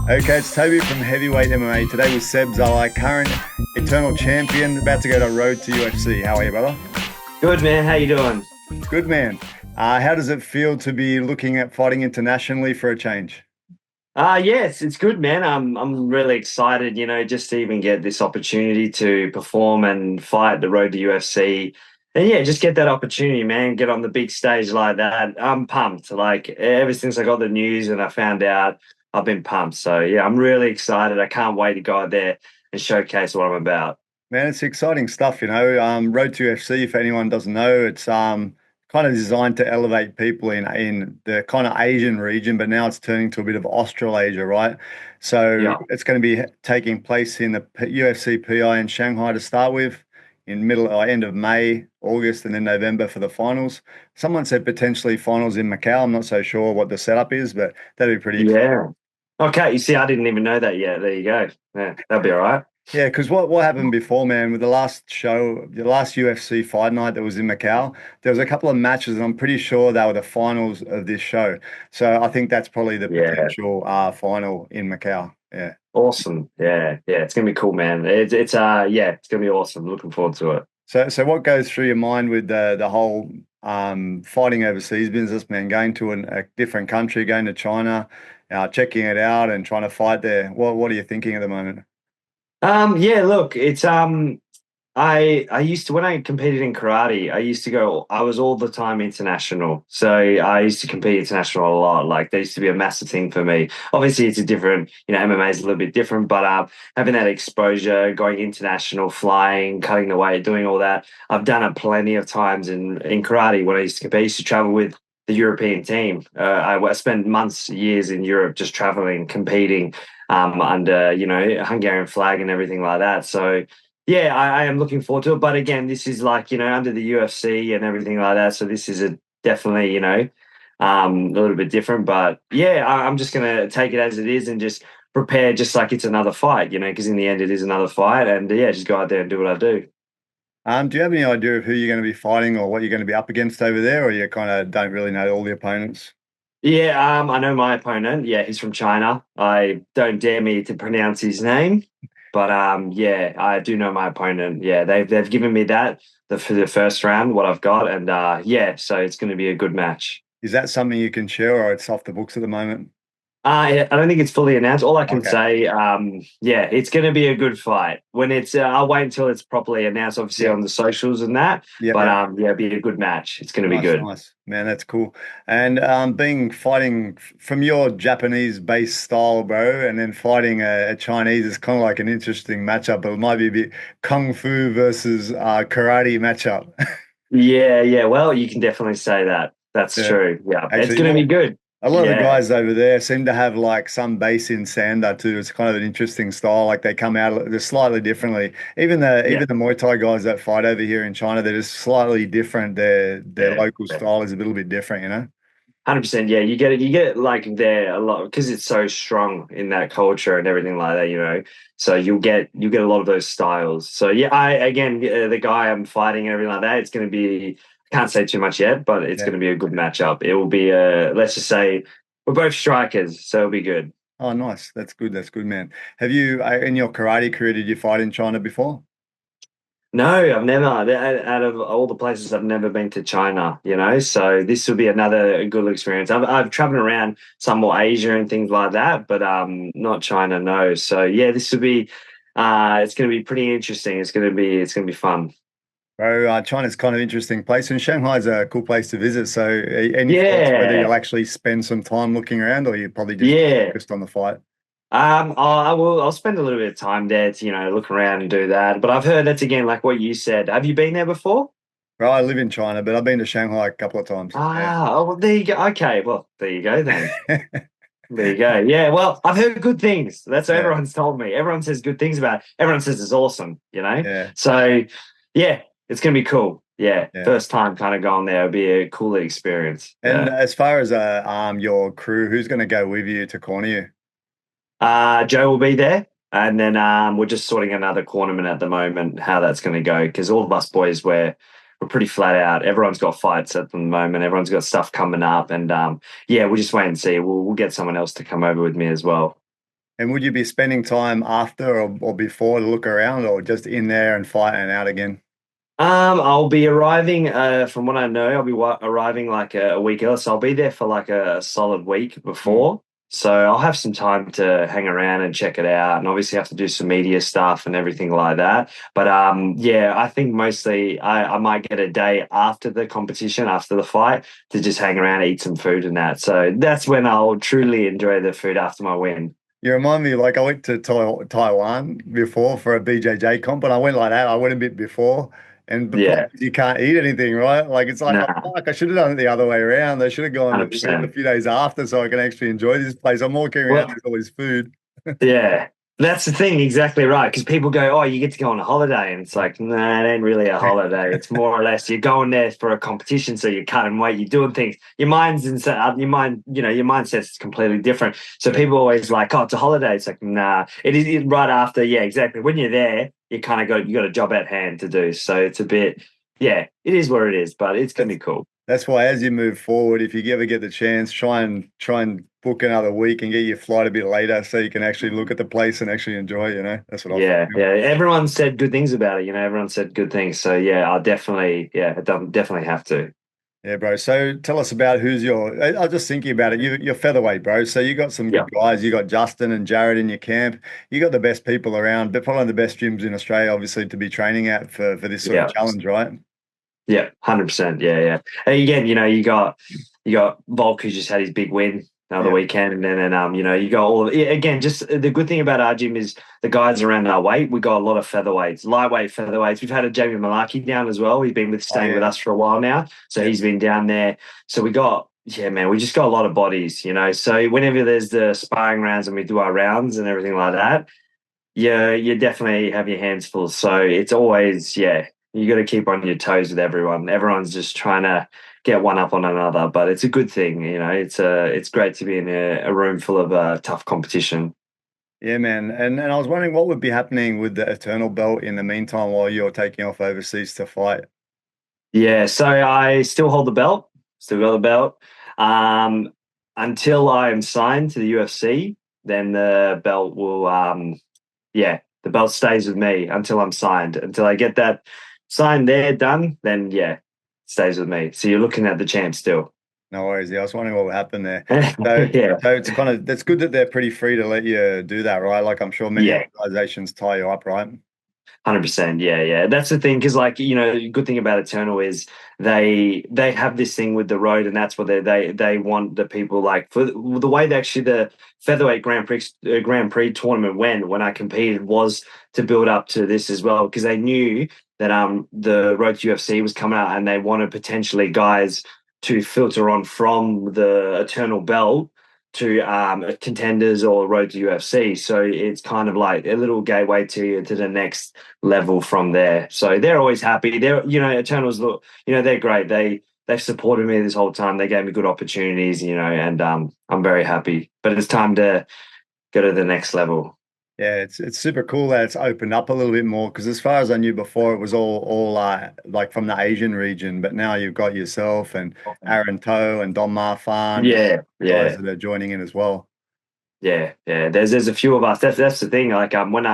Okay, it's Toby from Heavyweight MMA. Today with Seb Szalay, current eternal champion, about to go to road to UFC. How are you, brother? Good, man. How you doing? Good, man. How does it feel to be looking at fighting internationally for a change? Yes, it's good, man. I'm really excited, just to even get this opportunity to perform and fight the road to UFC. And yeah, just get that opportunity, man. Get on the big stage like that. I'm pumped. Like ever since I got the news and I found out, I've been pumped. So yeah, I'm really excited. I can't wait to go out there and showcase what I'm about. Man, it's exciting stuff, you know. Road to UFC, if anyone doesn't know, it's kind of designed to elevate people in the kind of Asian region, but now it's turning to a bit of Australasia, right? So Yeah. it's going to be taking place in the UFC PI in Shanghai to start with, in middle or end of May, August, and then November for the finals. Someone said potentially finals in Macau. I'm not so sure what the setup is, but that'd be pretty exciting. Yeah. Okay. You see, I didn't even know that yet. There you go. Yeah, that'll be all right. Yeah, because what happened before, man, with the last show, the last UFC fight night that was in Macau, there was a couple of matches, and I'm pretty sure they were the finals of this show. So I think that's probably the Yeah. potential final in Macau. Yeah. Awesome. Yeah. Yeah. It's gonna be cool, man. Yeah, it's gonna be awesome. Looking forward to it. So what goes through your mind with the whole fighting overseas business, man? Going to a different country, going to China, checking it out, and trying to fight there. What are you thinking at the moment? Yeah, look, it's I used to when I competed in karate, I was all the time international. So I used to compete international a lot. Like there used to be a massive thing for me. Obviously it's a different, MMA is a little bit different, but having that exposure, going international, flying, cutting the weight, doing all that, I've done it plenty of times in karate when I used to compete. I used to travel with the European team. I spent months, years in Europe just traveling, competing under, Hungarian flag and everything like that. So yeah, I am looking forward to it. But again, this is like, under the UFC and everything like that. So this is definitely, a little bit different. But yeah, I'm just going to take it as it is and just prepare just like it's another fight, because in the end it is another fight. And yeah, just go out there and do what I do. Do you have any idea of who you're going to be fighting or what you're going to be up against over there, or you kind of don't really know all the opponents? Yeah, I know my opponent. Yeah, he's from China. I don't dare me to pronounce his name, but yeah, I do know my opponent. Yeah, they've given me that for the first round, what I've got, and yeah, so it's going to be a good match. Is that something you can share, or it's off the books at the moment? I don't think it's fully announced. All I can Okay. say, yeah, it's going to be a good fight. When I'll wait until it's properly announced, obviously Yep. on the socials and that. Yep. But Yep. yeah, it'll be a good match. It's going to be Nice, good. nice. Man, that's cool. And being fighting from your Japanese-based style, bro, and then fighting a Chinese is kind of like an interesting matchup. It might be a bit kung fu versus karate matchup. Yeah, yeah. Well, you can definitely say that. That's Yeah. true. Yeah, it's Actually, going to be good. a lot of the Yeah, guys over there seem to have like some base in Sanda too. It's kind of an interesting style. Like they come out they're slightly differently. Even the yeah, even the Muay Thai guys that fight over here in China, they're just slightly different. Their yeah. local style is a little bit different, you know? 100%. Yeah, you get it. You get it like there a lot because it's so strong in that culture and everything like that. So you get a lot of those styles. So yeah, I again the guy I'm fighting and everything like that. It's going to be. I can't say too much yet, but it's Yeah. going to be a good matchup. It will be let's just say we're both strikers, so it'll be good. Oh, nice. That's good. That's good, man. Have you in your karate career, did you fight in China before? No, I've never. Out of all the places, I've never been to China. So this will be another good experience. I've traveled around some more Asia and things like that, but not China. No. So yeah, this will be. It's going to be pretty interesting. It's going to be fun. Bro, China's kind of interesting place, and Shanghai's a cool place to visit. So, any thoughts whether Yeah, you'll actually spend some time looking around, or you probably just yeah. focused on the fight? I will. I'll spend a little bit of time there to look around and do that. But I've heard that's again like what you said. Have you been there before? Bro, I live in China, but I've been to Shanghai a couple of times. Yeah. Oh, well, there you go. Okay, well, there you go then. There you go. Yeah, well, I've heard good things. That's what Yeah. everyone's told me. Everyone says good things about it. Everyone says it's awesome. Yeah. So, yeah, it's going to be cool. Yeah, Yeah. first time kind of going there. It'll be a cool experience. And Yeah. as far as your crew, who's going to go with you to corner you? Joe will be there. And then we're just sorting another cornerman at the moment, how that's going to go. Because all of us boys, we're pretty flat out. Everyone's got fights at the moment. Everyone's got stuff coming up. And yeah, we'll just wait and see. We'll get someone else to come over with me as well. And would you be spending time after or before to look around, or just in there and fighting and out again? I'll be arriving, from what I know, I'll be arriving like a week early. So I'll be there for like a solid week Mm. before. So I'll have some time to hang around and check it out, and obviously have to do some media stuff and everything like that. But yeah, I think mostly I might get a day after the competition, after the fight, to just hang around, eat some food and that. So that's when I'll truly enjoy the food after my win. You remind me, like I went to Taiwan before for a BJJ comp, and I went like that. I went a bit before, and the problem Yeah, is you can't eat anything, right? Like it's like, oh, nah, fuck, I should have done it the other way around. They should have gone a 100%. few days after so I can actually enjoy this place. I'm walking around, Well, there's all this food. yeah, that's the thing, exactly right. Because people go, "Oh, you get to go on a holiday," and it's like, nah, it ain't really a holiday. It's more or less you're going there for a competition, so you're cutting weight, you're doing things. Your mind's your mind, your mindset's completely different. So Yeah. people always like, "Oh, it's a holiday." It's like, nah, it is right after. Yeah, exactly. When you're there, you kind of got a job at hand to do. So it's a bit, yeah, it is what it is, but it's gonna That's be cool. that's why as you move forward, if you ever get the chance, try and book another week and get your flight a bit later so you can actually look at the place and actually enjoy, That's what I Yeah, feel. yeah. Everyone said good things about it. Everyone said good things. So yeah, I'll definitely, yeah, I definitely have to. Yeah, bro. So tell us about who's I was just thinking about it. You're featherweight, bro. So you got some Yeah, good guys. You got Justin and Jared in your camp. You got the best people around, but probably the best gyms in Australia, obviously, to be training at for this sort of yeah, challenge, right? yeah, 100%. Yeah, yeah. And again, you got Volk who just had his big win the other Yeah. weekend, and then you got all of yeah, again. Just the good thing about our gym is the guys around our weight. We got a lot of featherweights, lightweight featherweights. We've had a Jamie Malaki down as well. He's been Oh staying with yeah. us for a while now, so Yeah. he's been down there. So we got. Yeah, man, we just got a lot of bodies. So whenever there's the sparring rounds and we do our rounds and everything like that, yeah, you definitely have your hands full. So it's always, yeah, you got to keep on your toes with everyone. Everyone's just trying to get one up on another, but it's a good thing. It's great to be in a room full of tough competition. Yeah, man. And I was wondering what would be happening with the Eternal Belt in the meantime while you're taking off overseas to fight. Yeah, so I still hold the belt, still got the belt. Um, until I am signed to the UFC, then the belt will, yeah, the belt stays with me until I'm signed. Until I get that signed there, done, then yeah, stays with me. So you're looking at the champ still. No worries. Yeah, I was wondering what would happen there. So, Yeah, so it's kind of that's good that they're pretty free to let you do that, right? Like I'm sure many yeah. organizations tie you up, right? 100%. Yeah, yeah. That's the thing, because good thing about Eternal is they have this thing with the road, and that's what they want the people like for the way that actually the featherweight Grand Prix tournament went when I competed was to build up to this as well, because they knew that the road to UFC was coming out, and they wanted potentially guys to filter on from the Eternal belt to contenders or road to UFC. So it's kind of like a little gateway to the next level from there. So they're always happy. Eternals look, they're great. They've supported me this whole time. They gave me good opportunities, and I'm very happy. But it's time to go to the next level. Yeah, it's super cool that it's opened up a little bit more because as far as I knew before, it was all like from the Asian region, but now you've got yourself and Aaron Toe and Don Marfan, Yeah, guys yeah, that are joining in as well. yeah, yeah. There's a few of us. That's the thing. Like when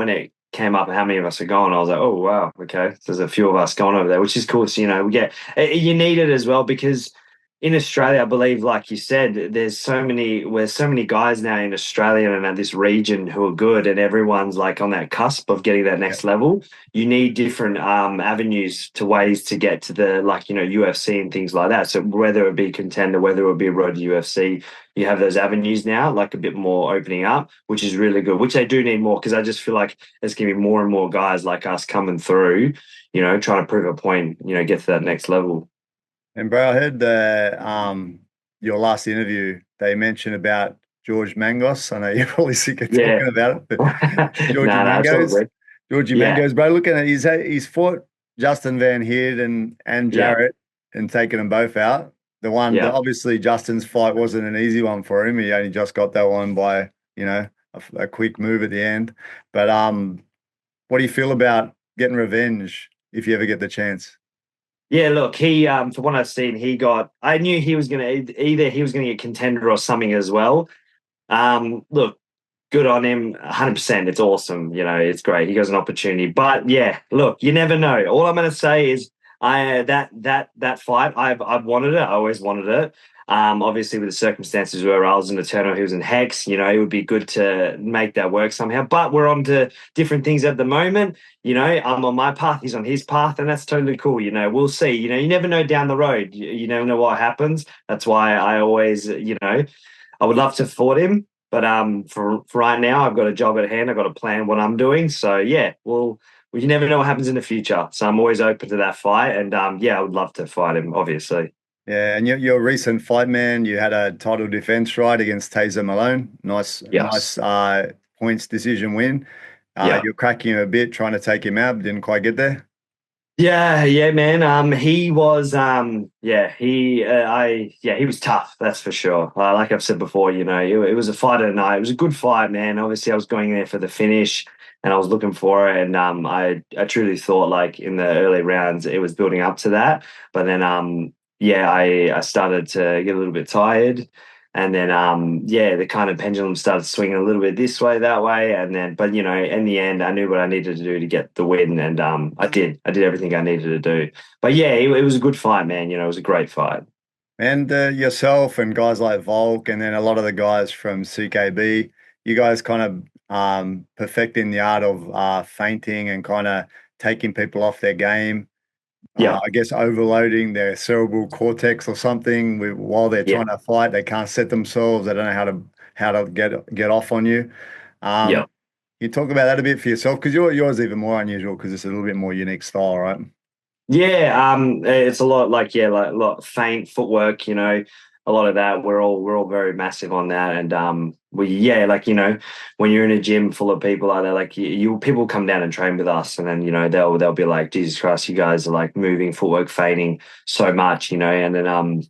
it came up and how many of us are going, I was like, oh wow, okay. So there's a few of us going over there, which is cool. So we get you need it as well, because in Australia, I believe, like you said, we're so many guys now in Australia and at this region who are good, and everyone's like on that cusp of getting that Yeah. next level. You need different avenues to ways to get to the UFC and things like that. So whether it be contender, whether it be road to UFC, you have those avenues now, like a bit more opening up, which is really good. Which they do need more, because I just feel like there's gonna be more and more guys like us coming through, trying to prove a point, get to that next level. And bro, I heard your last interview, they mentioned about George Mangos. I know you're probably sick of Yeah. talking about it, but No, Georgie no, it's all Mangos. good. Georgie Yeah, Mangos, bro, looking at he's fought Justin Van Heerd and yeah, Jarrett and taken them both out. yeah. Obviously Justin's fight wasn't an easy one for him. He only just got that one by, a quick move at the end. But what do you feel about getting revenge if you ever get the chance? Yeah, look, he from what I've seen, I knew he was gonna either he was gonna get contender or something as well. Look, good on him, 100%. It's awesome. It's great. He got an opportunity. But yeah, look, you never know. All I'm going to say is that fight, I've wanted it. I always wanted it. Obviously, with the circumstances where I was in Eternal, he was in Hex, it would be good to make that work somehow. But we're on to different things at the moment. I'm on my path, he's on his path, and that's totally cool. We'll see. You never know down the road. You never know what happens. That's why I always, I would love to fought him, but for right now, I've got a job at hand. I've got to plan what I'm doing. So yeah, well, you never know what happens in the future. So I'm always open to that fight, and yeah, I would love to fight him, obviously. Yeah, and your recent fight, man, you had a title defense right against Tasar Malone. Nice Yes. points decision win. Yeah. You're cracking him a bit, trying to take him out, but didn't quite get there. Yeah, man. He was, he was tough. That's for sure. Like I've said before, it was a fight of the night. It was a good fight, man. Obviously, I was going there for the finish, and I was looking for it. And I truly thought, like in the early rounds, it was building up to that. But then, I started to get a little bit tired. And then, the kind of pendulum started swinging a little bit this way, that way, and then, but in the end, I knew what I needed to do to get the win, and I did. I did everything I needed to do. But yeah, it was a good fight, man. It was a great fight. And yourself and guys like Volk, and then a lot of the guys from CKB, you guys kind of perfecting the art of feinting and kind of taking people off their game. Yeah, I guess overloading their cerebral cortex or something while they're yeah, trying to fight. They can't set themselves. They don't know how to get off on you. yeah. You talk about that a bit for yourself because yours is even more unusual because it's a little bit more unique style, right? Yeah, it's a lot like a lot of feint footwork, a lot of that. We're all very massive on that, and when you're in a gym full of people like that, like people come down and train with us, and then they'll be like, Jesus Christ, you guys are like moving footwork, feinting so much, and then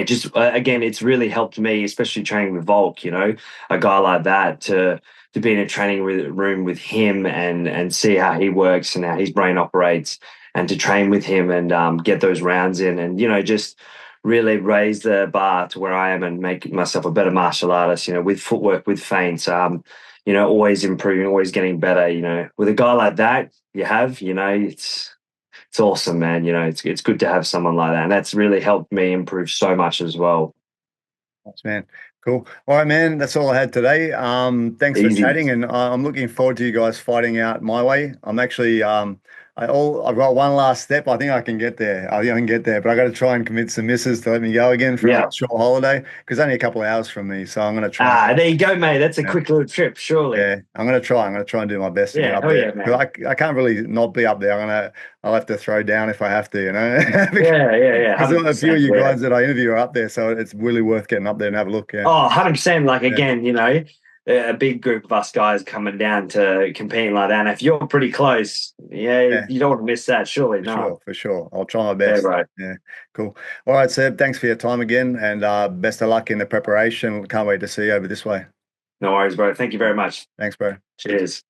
just again, it's really helped me, especially training with Volk, a guy like that to be in a training room with him and see how he works and how his brain operates, and to train with him and get those rounds in, and just really raise the bar to where I am and make myself a better martial artist, with footwork, with feints, always improving, always getting better, with a guy like that it's awesome, man. It's good to have someone like that, and that's really helped me improve so much as well. Thanks, man. Cool. All right, man. That's all I had today. Thanks for Easy. chatting, and I'm looking forward to you guys fighting out my way. I'm actually I've got one last step. I think I can get there. I think I can get there, but I got to try and convince the missus to let me go again for Yeah. a short holiday because only a couple of hours from me. So I'm going to try. There you go, mate. That's a Yeah, quick little trip, surely. yeah, I'm going to try. I'm going to try and do my best to get Yeah. up Oh there. yeah, 'Cause man. I can't really not be up there. I'll have to throw down if I have to, Yeah. Because a few of 100%. you Yeah. guys that I interview are up there, so it's really worth getting up there and have a look. Yeah. Oh, 100%. Like, Yeah. again, a big group of us guys coming down to competing like that. And if you're pretty close, yeah, Yeah. you don't want to miss that, surely. For No. sure, for sure. I'll try my Yeah, best. right. Yeah, cool. All right, Seb, thanks for your time again, and best of luck in the preparation. Can't wait to see you over this way. No worries, bro. Thank you very much. Thanks, bro. Cheers.